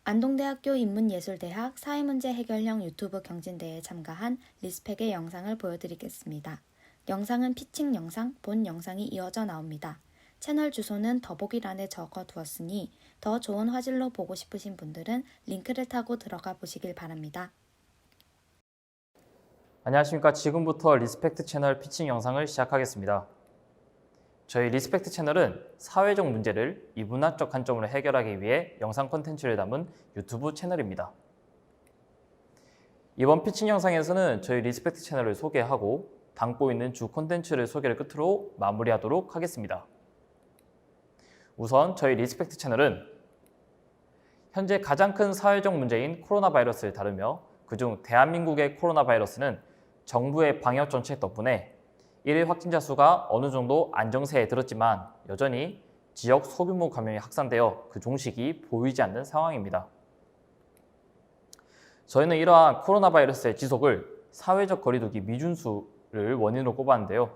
안동대학교 인문예술대학 사회문제 해결형 유튜브 경진대회에 참가한 리스펙의 영상을 보여드리겠습니다. 영상은 피칭 영상, 본 영상이 이어져 나옵니다. 채널 주소는 더보기란에 적어두었으니 더 좋은 화질로 보고 싶으신 분들은 링크를 타고 들어가 보시길 바랍니다. 안녕하십니까. 지금부터 리스펙트 채널 피칭 영상을 시작하겠습니다. 저희 리스펙트 채널은 사회적 문제를 이문학적 관점으로 해결하기 위해 영상 콘텐츠를 담은 유튜브 채널입니다. 이번 피칭 영상에서는 저희 리스펙트 채널을 소개하고 담고 있는 주 콘텐츠를 소개를 끝으로 마무리하도록 하겠습니다. 우선 저희 리스펙트 채널은 현재 가장 큰 사회적 문제인 코로나 바이러스를 다루며 그중 대한민국의 코로나 바이러스는 정부의 방역 정책 덕분에 일일 확진자 수가 어느 정도 안정세에 들었지만 여전히 지역 소규모 감염이 확산되어 그 종식이 보이지 않는 상황입니다. 저희는 이러한 코로나 바이러스의 지속을 사회적 거리두기 미준수를 원인으로 꼽았는데요.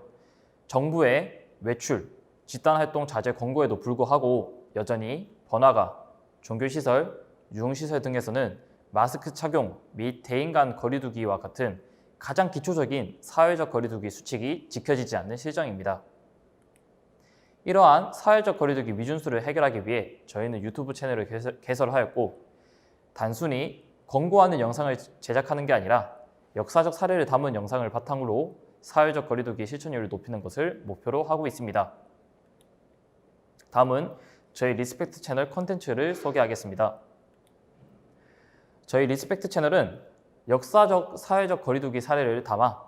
정부의 외출, 집단활동 자제 권고에도 불구하고 여전히 번화가, 종교시설, 유흥시설 등에서는 마스크 착용 및 대인 간 거리두기와 같은 가장 기초적인 사회적 거리두기 수칙이 지켜지지 않는 실정입니다. 이러한 사회적 거리두기 미준수를 해결하기 위해 저희는 유튜브 채널을 개설하였고 단순히 권고하는 영상을 제작하는 게 아니라 역사적 사례를 담은 영상을 바탕으로 사회적 거리두기 실천율을 높이는 것을 목표로 하고 있습니다. 다음은 저희 리스펙트 채널 콘텐츠를 소개하겠습니다. 저희 리스펙트 채널은 역사적 사회적 거리두기 사례를 담아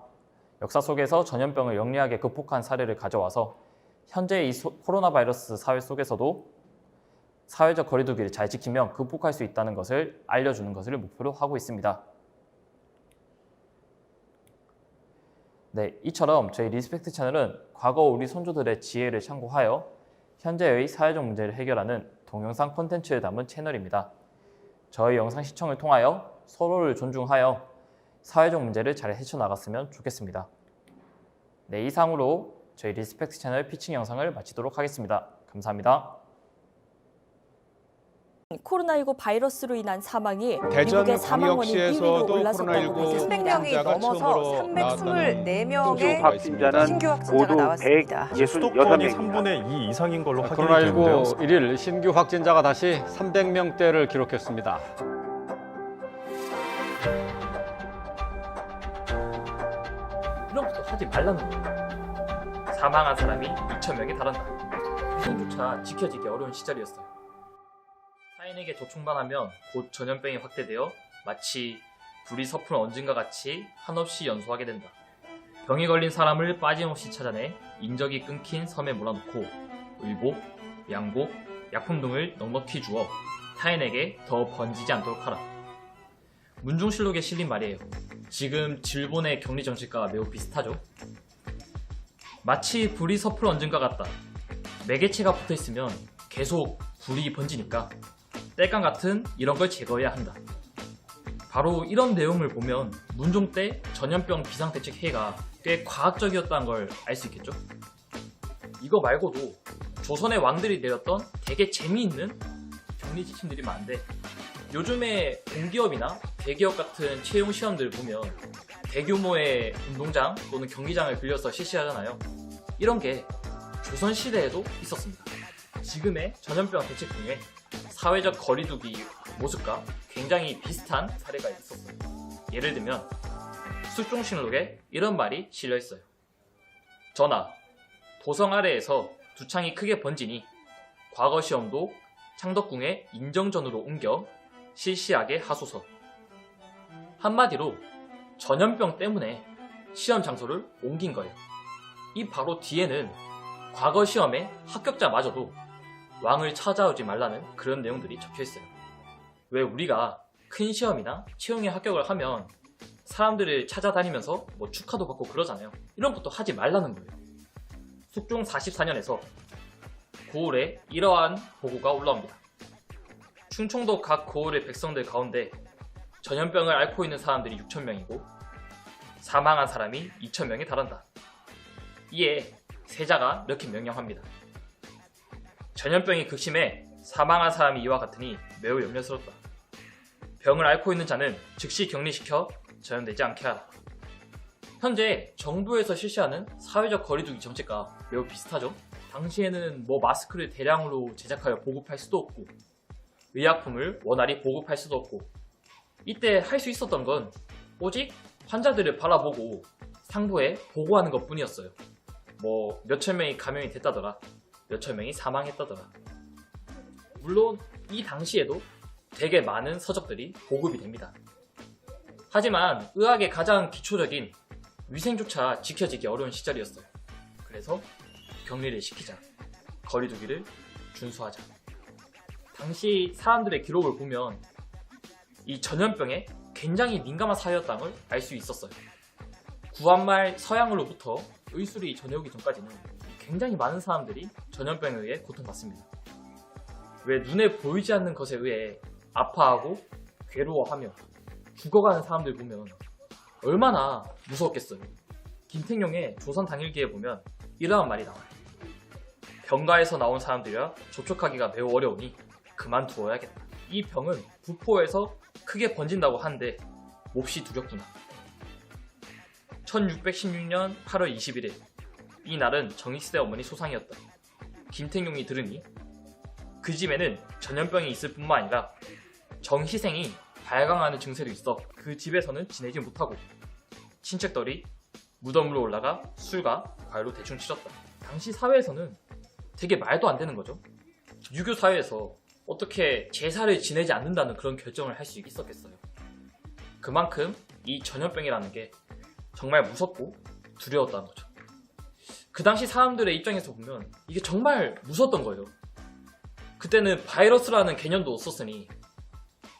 역사 속에서 전염병을 영리하게 극복한 사례를 가져와서 현재 이 코로나 바이러스 사회 속에서도 사회적 거리두기를 잘 지키면 극복할 수 있다는 것을 알려주는 것을 목표로 하고 있습니다. 네, 이처럼 저희 리스펙트 채널은 과거 우리 선조들의 지혜를 참고하여 현재의 사회적 문제를 해결하는 동영상 콘텐츠를 담은 채널입니다. 저희 영상 시청을 통하여 서로를 존중하여 사회적 문제를 잘 헤쳐나갔으면 좋겠습니다. 네, 이상으로 저희 리스펙트 채널 피칭 영상을 마치도록 하겠습니다. 감사합니다. 코로나19 바이러스로 인한 사망이 대전 미국의 사망 원인 1위로 광역시에서도 올라섰다고 코로나19 밝혔습니다. 300명이 넘어서 324명의 확진자는 신규 확진자가 모두 나왔습니다. 166명이 166명입니다. 3분의 2 이상인 걸로 확인이 되는데요. 코로나19 1일 신규 확진자가 다시 300명대를 기록했습니다. 이런 것도 하지 말라는 거예요. 사망한 사람이 2,000명에 달한다. 이것조차 지켜지기 어려운 시절이었어요. 타인에게 접촉만 곧 전염병이 확대되어 마치 불이 섭을 얹은과 같이 한없이 연소하게 된다. 병이 걸린 사람을 빠짐없이 찾아내 인적이 끊긴 섬에 몰아넣고 의복, 양복, 약품 등을 넉넉히 주어 타인에게 더 번지지 않도록 하라. 문중실록에 실린 말이에요. 지금 질본의 격리 정책과 매우 비슷하죠? 마치 불이 섭을 얹은과 같다. 매개체가 붙어있으면 계속 불이 번지니까 땔감 같은 이런 걸 제거해야 한다. 바로 이런 내용을 보면 문종 때 전염병 비상대책회의가 꽤 과학적이었다는 걸 알 수 있겠죠? 이거 말고도 조선의 왕들이 내렸던 되게 재미있는 격리 지침들이 많은데 요즘에 공기업이나 대기업 같은 채용 시험들 보면 대규모의 운동장 또는 경기장을 빌려서 실시하잖아요. 이런 게 조선시대에도 있었습니다. 지금의 전염병 대책 중에 사회적 거리두기 모습과 굉장히 비슷한 사례가 있었어요. 예를 들면 숙종실록에 이런 말이 실려있어요. 전하, 도성 아래에서 두창이 크게 번지니 과거 시험도 창덕궁의 인정전으로 옮겨 실시하게 하소서. 한마디로 전염병 때문에 시험 장소를 옮긴 거예요. 이 바로 뒤에는 과거 시험의 합격자마저도 왕을 찾아오지 말라는 그런 내용들이 적혀있어요. 왜 우리가 큰 시험이나 채용에 합격을 하면 사람들을 찾아다니면서 축하도 받고 그러잖아요. 이런 것도 하지 말라는 거예요. 숙종 44년에서 9월에 이러한 보고가 올라옵니다. 충청도 각 고을의 백성들 가운데 전염병을 앓고 있는 사람들이 6,000명이고 사망한 사람이 2,000명에 달한다. 이에 세자가 이렇게 명령합니다. 전염병이 극심해 사망한 사람이 이와 같으니 매우 염려스럽다. 병을 앓고 있는 자는 즉시 격리시켜 전염되지 않게 하라. 현재 정부에서 실시하는 사회적 거리두기 정책과 매우 비슷하죠. 당시에는 마스크를 대량으로 제작하여 보급할 수도 없고 의약품을 원활히 보급할 수도 없고 이때 할 수 있었던 건 오직 환자들을 바라보고 상부에 보고하는 것 뿐이었어요. 몇천 명이 감염이 됐다더라, 몇천 명이 사망했다더라. 물론 이 당시에도 되게 많은 서적들이 보급이 됩니다. 하지만 의학의 가장 기초적인 위생조차 지켜지기 어려운 시절이었어요. 그래서 격리를 시키자, 거리두기를 준수하자. 당시 사람들의 기록을 보면 이 전염병에 굉장히 민감한 사회였다는 걸 알 수 있었어요. 구한말 서양으로부터 의술이 전해오기 전까지는 굉장히 많은 사람들이 전염병에 의해 고통받습니다. 왜 눈에 보이지 않는 것에 의해 아파하고 괴로워하며 죽어가는 사람들 보면 얼마나 무서웠겠어요. 김택용의 조선 당일기에 보면 이러한 말이 나와요. 병가에서 나온 사람들이라 접촉하기가 매우 어려우니 그만두어야겠다. 이 병은 부포에서 크게 번진다고 하는데 몹시 두렵구나. 1616년 8월 21일, 이 날은 정익세 어머니 소상이었다. 김택용이 들으니 그 집에는 전염병이 있을 뿐만 아니라 정희생이 발광하는 증세도 있어 그 집에서는 지내지 못하고 친척들이 무덤으로 올라가 술과 과일로 대충 치렀다. 당시 사회에서는 되게 말도 안 되는 거죠. 유교 사회에서 어떻게 제사를 지내지 않는다는 그런 결정을 할 수 있었겠어요. 그만큼 이 전염병이라는 게 정말 무섭고 두려웠다는 거죠. 그 당시 사람들의 입장에서 보면 이게 정말 무서웠던 거예요. 그때는 바이러스라는 개념도 없었으니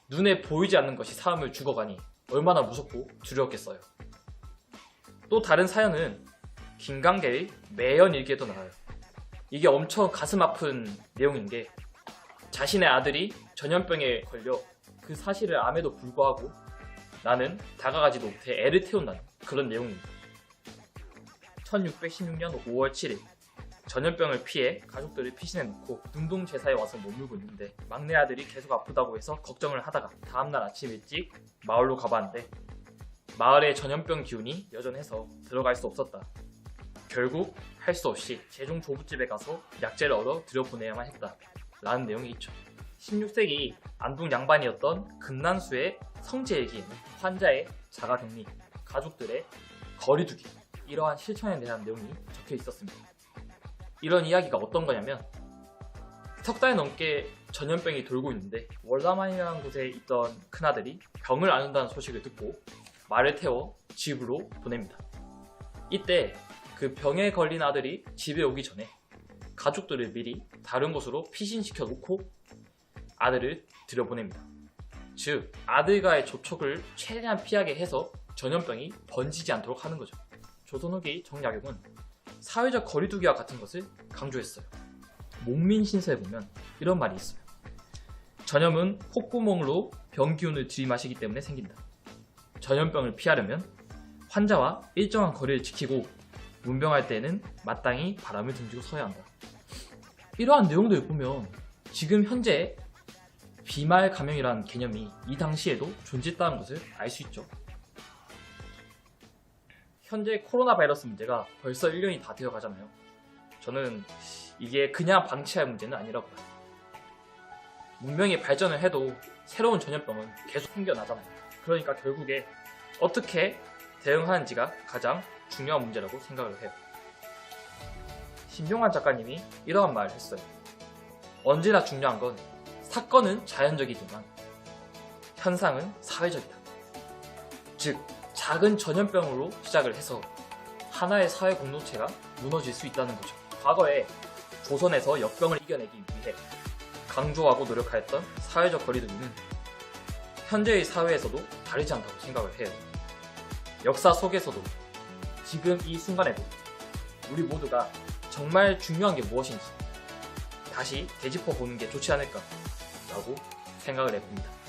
눈에 보이지 않는 것이 사람을 죽어가니 얼마나 무섭고 두려웠겠어요. 또 다른 사연은 김강계의 매연일기에도 나와요. 이게 엄청 가슴 아픈 내용인 게 자신의 아들이 전염병에 걸려 그 사실을 암에도 불구하고 나는 다가가지도 못해 애를 태운다는 그런 내용입니다. 1616년 5월 7일 전염병을 피해 가족들을 피신해놓고 능동 제사에 와서 머물고 있는데 막내 아들이 계속 아프다고 해서 걱정을 하다가 다음날 아침 일찍 마을로 가봤는데 마을에 전염병 기운이 여전해서 들어갈 수 없었다. 결국 할 수 없이 세종 조부집에 가서 약재를 얻어 들여보내야만 했다 라는 내용이 있죠. 16세기 안동 양반이었던 금난수의 성제일기에는 환자의 자가격리, 가족들의 거리두기, 이러한 실천에 대한 내용이 적혀 있었습니다. 이런 이야기가 어떤 거냐면 석 달 넘게 전염병이 돌고 있는데 월남한이라는 곳에 있던 큰아들이 병을 앓는다는 소식을 듣고 말을 태워 집으로 보냅니다. 이때 그 병에 걸린 아들이 집에 오기 전에 가족들을 미리 다른 곳으로 피신시켜 놓고 아들을 들여보냅니다. 즉 아들과의 접촉을 최대한 피하게 해서 전염병이 번지지 않도록 하는 거죠. 조선 후기 정약용은 사회적 거리두기와 같은 것을 강조했어요. 목민신서에 보면 이런 말이 있어요. 전염은 콧구멍으로 병기운을 들이마시기 때문에 생긴다. 전염병을 피하려면 환자와 일정한 거리를 지키고 문병할 때에는 마땅히 바람을 등지고 서야 한다. 이러한 내용들을 보면 지금 현재 비말 감염이라는 개념이 이 당시에도 존재했다는 것을 알 수 있죠. 현재 코로나 바이러스 문제가 벌써 1년이 다 되어 가잖아요. 저는 이게 그냥 방치할 문제는 아니라고 봐요. 문명이 발전을 해도 새로운 전염병은 계속 생겨나잖아요. 그러니까 결국에 어떻게 대응하는지가 가장 중요한 문제라고 생각을 해요. 신병환 작가님이 이러한 말을 했어요. 언제나 중요한 건 사건은 자연적이지만 현상은 사회적이다. 즉 작은 전염병으로 시작을 해서 하나의 사회 공동체가 무너질 수 있다는 거죠. 과거에 조선에서 역병을 이겨내기 위해 강조하고 노력하였던 사회적 거리두기는 현재의 사회에서도 다르지 않다고 생각을 해요. 역사 속에서도 지금 이 순간에도 우리 모두가 정말 중요한 게 무엇인지 다시 되짚어 보는 게 좋지 않을까라고 생각을 해봅니다.